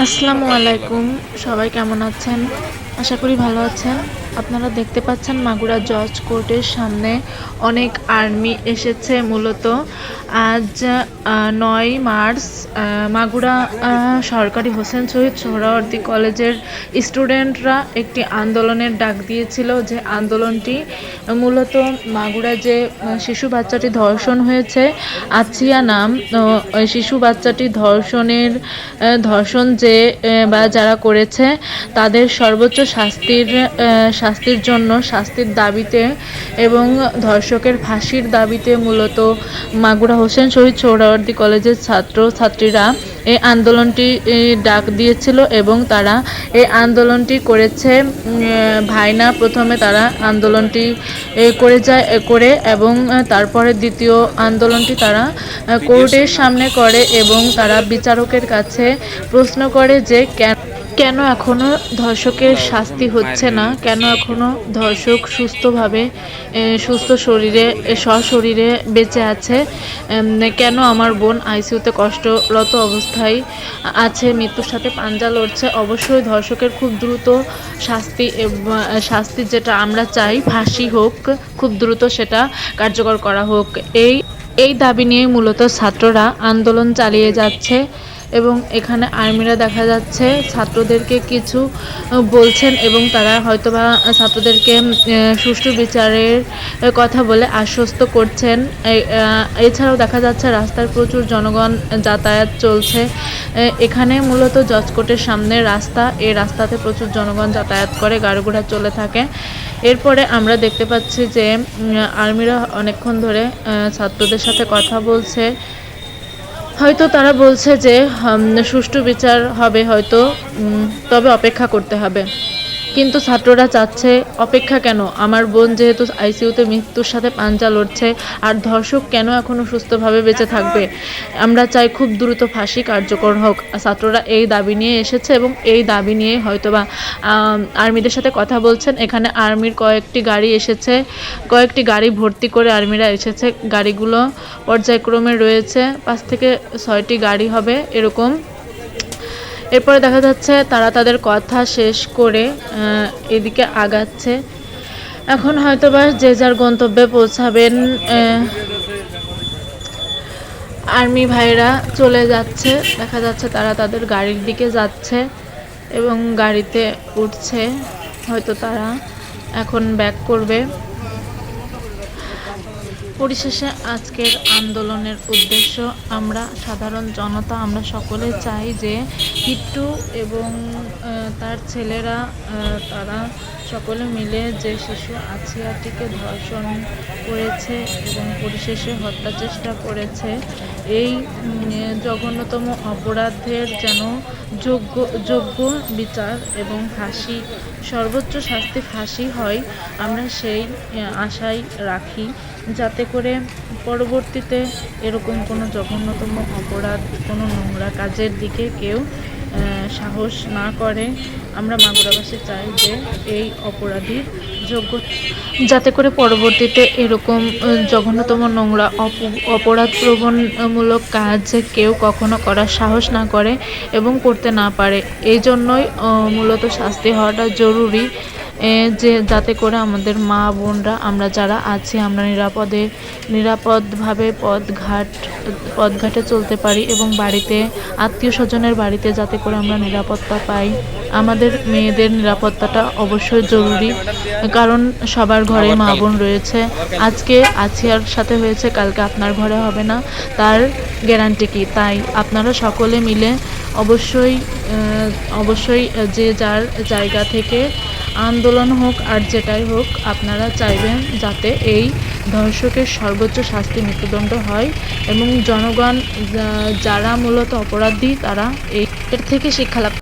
আসসালামু আলাইকুম। সবাই কেমন আছেন? আশা করি ভালো আছেন। আপনারা দেখতে পাচ্ছেন মাগুরা জজ কোর্টের সামনে অনেক আর্মি এসেছে। মূলত আজ ৯ মার্চ মাগুরা সরকারি হোসেন শহীদ সোহরাওয়ার্দী কলেজের স্টুডেন্টরা একটি আন্দোলনের ডাক দিয়েছিল। যে আন্দোলনটি মূলত মাগুরা যে শিশু বাচ্চাটি ধর্ষণ হয়েছে, আছিয়া নাম, ওই শিশু বাচ্চাটি ধর্ষণ যে বা যারা করেছে তাদের সর্বোচ্চ শাস্তির জন্য শাস্তির দাবিতে এবং ধর্ষকের ফাঁসির দাবিতে মূলত মাগুরা হোসেন শহীদ সোহরাওয়ার্দী কলেজের ছাত্রছাত্রীরা এই আন্দোলনটি ডাক দিয়েছিল এবং তারা এই আন্দোলনটি করেছে। ভাইনা প্রথমে তারা আন্দোলনটি করে এবং তারপরে দ্বিতীয় আন্দোলনটি তারা কোর্টের সামনে করে এবং তারা বিচারকের কাছে প্রশ্ন করে যে কেন এখনো ধর্ষকের শাস্তি হচ্ছে না, কেন এখনো ধর্ষক সুস্থ শরীরে সশরীরে বেঁচে আছে, কেন আমার বোন আইসিইউতে কষ্টরত অবস্থায় আছে, মৃত্যুর সাথে পাঞ্জা লড়ছে। অবশ্যই ধর্ষকের খুব দ্রুত শাস্তি যেটা আমরা চাই, ফাঁসি হোক, খুব দ্রুত সেটা কার্যকর করা হোক। এই দাবি নিয়ে মূলত ছাত্ররা আন্দোলন চালিয়ে যাচ্ছে এবং এখানে আর্মিরা দেখা যাচ্ছে ছাত্রদেরকে কিছু বলছেন এবং তারা হয়তোবা ছাত্রদেরকে সুষ্ঠু বিচারের কথা বলে আশ্বস্ত করছেন। এছাড়াও দেখা যাচ্ছে রাস্তায় প্রচুর জনগণ যাতায়াত চলছে। এখানে মূলত জজ কোর্টের সামনে রাস্তা, এই রাস্তাতে প্রচুর জনগণ যাতায়াত করে, গাড়ি ঘোড়া চলে থাকে। এরপরে আমরা দেখতে পাচ্ছি যে আর্মিরা অনেকক্ষণ ধরে ছাত্রদের সাথে কথা বলছে। হয়তো তারা বলছে যে সুষ্ঠু বিচার হবে হয়তো, তবে অপেক্ষা করতে হবে। কিন্তু ছাত্ররা চাচ্ছে অপেক্ষা কেন? আমার বোন যেহেতু আইসিইউতে মৃত্যুর সাথে পাঞ্জা লড়ছে, আর ধর্ষক কেন এখনো সুস্থভাবে বেঁচে থাকবে? আমরা চাই খুব দ্রুত ফাঁসি কার্যকর হোক। ছাত্ররা এই দাবি নিয়ে এসেছে এবং এই দাবি নিয়ে হয়তোবা আর্মিদের সাথে কথা বলছেন। এখানে আর্মির কয়েকটি গাড়ি এসেছে, কয়েকটি গাড়ি ভর্তি করে আর্মিরা এসেছে। গাড়িগুলো পর্যায়ক্রমে রয়েছে, 5 থেকে 6টি গাড়ি হবে এরকম। এরপরে দেখা যাচ্ছে তারা তাদের কথা শেষ করে এদিকে আগাচ্ছে। এখন হয়তোবা যে যার গন্তব্যে পৌঁছাবেন। আর্মি ভাইরা চলে যাচ্ছে, দেখা যাচ্ছে তারা তাদের গাড়ির দিকে যাচ্ছে এবং গাড়িতে উঠছে। হয়তো তারা এখন ব্যাক করবে। পরিশেষে আজকের আন্দোলনের উদ্দেশ্য, আমরা সাধারণ জনতা আমরা সকলে চাই যে কিট্টু এবং তার ছেলেরা তারা সকলে মিলে যে শিশু আছিয়াটিকে ধর্ষণ করেছে এবং পরিশেষে হত্যা চেষ্টা করেছে, এই জঘন্যতম অপরাধের যেন যোগ্য বিচার এবং ফাঁসি, সর্বোচ্চ শাস্তি ফাঁসি হয়, আমরা সেই আশাই রাখি, যাতে করে পরবর্তীতে এরকম কোনো জঘন্যতম অপরাধ, কোনো নোংরা কাজের দিকে কেউ সাহস না করে। আমরা মাগুরাবাসী চাই যে এই অপরাধীর যাতে করে পরবর্তীতে এরকম জঘন্যতম নোংরা অপরাধপ্রবণমূলক কাজ কেউ কখনো করার সাহস না করে এবং করতে না পারে। এই জন্যই মূলত শাস্তি হওয়াটা জরুরি, যে যাতে করে আমাদের মা বোনরা, আমরা যারা আছি, আমরা নিরাপদভাবে পথঘাটে চলতে পারি এবং বাড়িতে আত্মীয় স্বজনের বাড়িতে যাতে করে আমরা নিরাপত্তা পাই। আমাদের মেয়েদের নিরাপত্তাটা অবশ্যই জরুরি, কারণ সবার ঘরে মা বোন রয়েছে। আজকে আছিয়ার সাথে হয়েছে, কালকে আপনার ঘরে হবে না, তার গ্যারান্টি কি? তাই আপনারা সকলে মিলে অবশ্যই যে যার জায়গা থেকে আন্দোলন হোক আর যেটাই হোক, আপনারা চাইবেন যাতে এই ধর্ষকের সর্বোচ্চ শাস্তি মৃত্যুদণ্ড হয় এবং জনগণ যারা মূলত অপরাধী তারা এর থেকে শিক্ষা লাভ